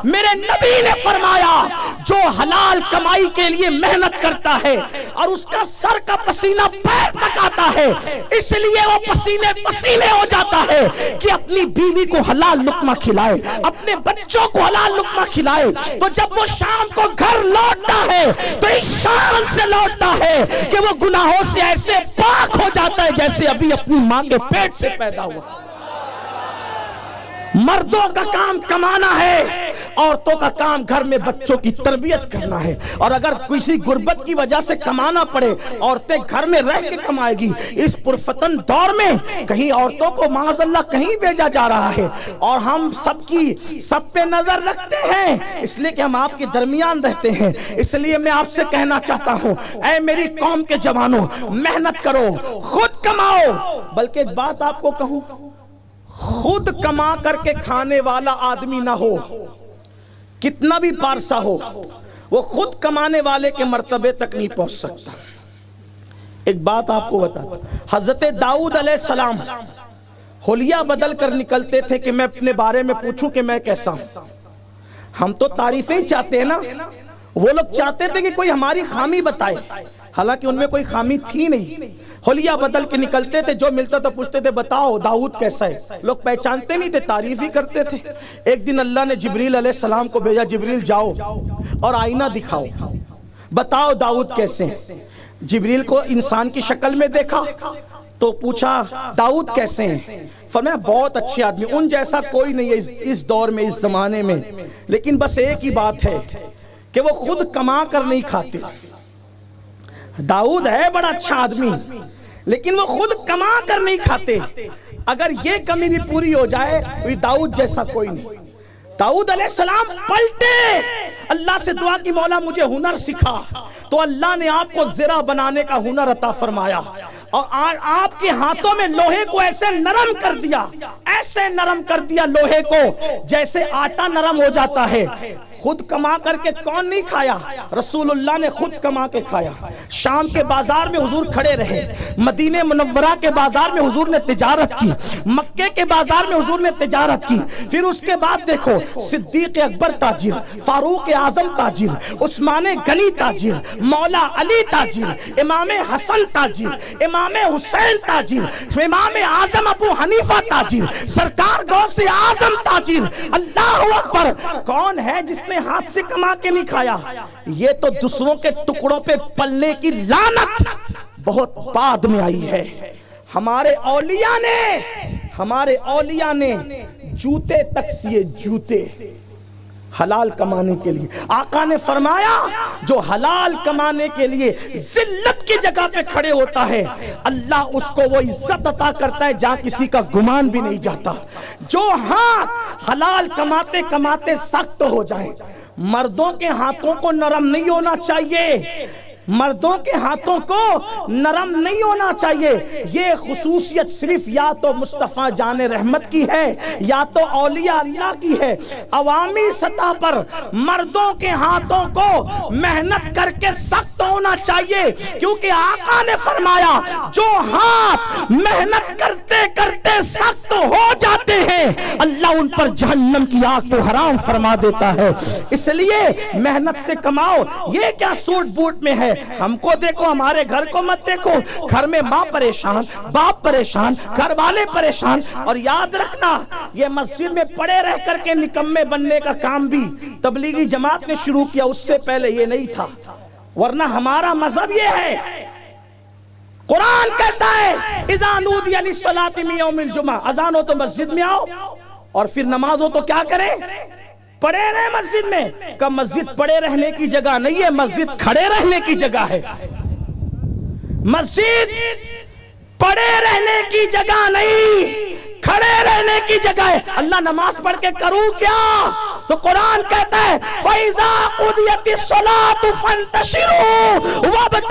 میرے نبی نے فرمایا جو حلال کمائی کے لیے محنت کرتا ہے اور اس کا سر کا پسینہ پیر تک آتا ہے، اس لیے وہ پسینے پسینے ہو جاتا ہے کہ اپنی بیوی کو حلال لقمہ کھلائے، اپنے بچوں کو حلال لقمہ کھلائے، تو جب وہ شام کو گھر لوٹتا ہے تو اس شان سے لوٹتا ہے کہ وہ گناہوں سے ایسے پاک ہو جاتا ہے جیسے ابھی اپنی ماں کے پیٹ سے پیدا ہوا۔ مردوں کا کام کمانا ہے، عورتوں کا کام گھر میں بچوں کی تربیت کرنا ہے، اور اگر کسی غربت کی وجہ سے کمانا پڑے عورتیں گھر میں رہ کے کمائے گی۔ اس پرفتن دور میں کہیں عورتوں کو معاذ اللہ کہیں بھیجا جا رہا ہے، اور ہم سب پہ نظر رکھتے ہیں اس لیے کہ ہم آپ کے درمیان رہتے ہیں۔ اس لیے میں آپ سے کہنا چاہتا ہوں، اے میری قوم کے جوانوں، محنت کرو، خود کماؤ۔ بلکہ ایک بات آپ کو کہوں، خود کما کر کے کھانے والا آدمی نہ ہو، کتنا بھی پارسا ہو، وہ خود کمانے والے کے مرتبے تک نہیں پہنچ سکتا۔ ایک بات آپ کو بتا، حضرت داؤد علیہ السلام حلیہ بدل کر نکلتے تھے کہ میں اپنے بارے میں پوچھوں کہ میں کیسا ہوں۔ ہم تو تعریفیں ہی چاہتے ہیں نا، وہ لوگ چاہتے تھے کہ کوئی ہماری خامی بتائے، حالانکہ ان میں کوئی خامی تھی نہیں۔ حلیہ بدل کے نکلتے تھے، جو ملتا تھا پوچھتے تھے بتاؤ داؤد کیسا ہے، لوگ پہچانتے نہیں تھے، تعریف ہی کرتے تھے۔ ایک دن اللہ نے جبریل علیہ السلام کو بھیجا، جبریل جاؤ اور آئینہ دکھاؤ، بتاؤ داؤد کیسے ہیں۔ جبریل کو انسان کی شکل میں دیکھا تو پوچھا داؤد کیسے ہیں، فرمایا بہت اچھے آدمی، ان جیسا کوئی نہیں ہے اس دور میں، اس زمانے میں، لیکن بس ایک ہی بات ہے کہ وہ خود کما کر نہیں کھاتے۔ داؤد ہے بڑا اچھا آدمی لیکن وہ خود کما کر نہیں کھاتے۔ اگر یہ کمی بھی پوری ہو جائے تو داؤد جیسا کوئی نہیں۔ داؤد علیہ السلام پلٹے، اللہ سے دعا کی مولا مجھے ہنر سکھا، تو اللہ نے آپ کو زرہ بنانے کا ہنر عطا فرمایا، اور آپ کے ہاتھوں میں لوہے کو ایسے نرم کر دیا، ایسے نرم کر دیا لوہے کو جیسے آٹا نرم ہو جاتا ہے۔ خود کما کر کے کون نہیں کھایا؟ رسول اللہ نے خود کما کے کھایا۔ شام کے بازار میں حضور کھڑے رہے، مدینہ منورہ کے بازار میں حضور نے تجارت کی، مکے کے بازار میں حضور نے تجارت کی۔ پھر اس کے بعد دیکھو، صدیق اکبر تاجر، فاروق اعظم تاجر، عثمان غنی تاجر، مولا علی تاجر، امام حسن تاجر، امام حسین تاجر، امام اعظم ابو حنیفہ تاجر، سرکار غوث اعظم تاجر۔ اللہ اکبر! کون ہے جس نے ہاتھ سے کما کے نہیں کھایا؟ یہ تو دوسروں کے ٹکڑوں پہ پلنے کی لعنت بہت بعد میں آئی ہے۔ ہمارے اولیاء نے جوتے تک سیے، جوتے حلال کمانے کے لیے۔ آقا نے فرمایا جو حلال کمانے کے لیے ذلت کی جگہ پہ کھڑے ہوتا ہے، اللہ اس کو وہ عزت عطا کرتا ہے جہاں کسی کا گمان بھی نہیں جاتا۔ جو ہاتھ حلال کماتے کماتے سخت ہو جائیں، مردوں کے ہاتھوں کو نرم نہیں ہونا چاہیے، مردوں کے ہاتھوں کو نرم نہیں ہونا چاہیے۔ یہ خصوصیت صرف یا تو مصطفیٰ جان رحمت کی ہے یا تو اولیاء اللہ کی ہے۔ عوامی سطح پر مردوں کے ہاتھوں کو محنت کر کے سخت ہونا چاہیے، کیونکہ آقا نے فرمایا جو ہاتھ محنت کرتے کرتے سخت ہو جاتے ہیں اللہ ان پر جہنم کی آگ کو حرام فرما دیتا ہے۔ اس لیے محنت سے کماؤ۔ یہ کیا سوٹ بوٹ میں ہے؟ ہم کو دیکھو، ہمارے گھر کو مت دیکھو۔ گھر میں ماں پریشان، باپ پریشان، گھر والے پریشان۔ اور یاد رکھنا، یہ مسجد میں پڑے رہ کر کے نکمے بننے کا کام بھی تبلیغی جماعت نے شروع کیا، اس سے پہلے یہ نہیں تھا۔ ورنہ ہمارا مذہب یہ ہے، قرآن کہتا ہے اذا نودی للصلاۃ من یوم الجمعہ، اذان ہو تو مسجد میں آؤ، اور پھر نماز ہو تو کیا کریں؟ پڑے رہے مسجد میں۔ کہ مسجد پڑے رہنے کی جگہ نہیں ہے، مسجد کھڑے رہنے کی جگہ ہے۔ مسجد پڑے رہنے کی جگہ نہیں، کھڑے رہنے کی جگہ ہے۔ اللہ نماز پڑھ کے کروں کیا؟ تو قرآن کہتا ہے فَإِذَا قُضِيَتِ الصَّلَاةُ فَانْتَشِرُوا وَابْتَغُوا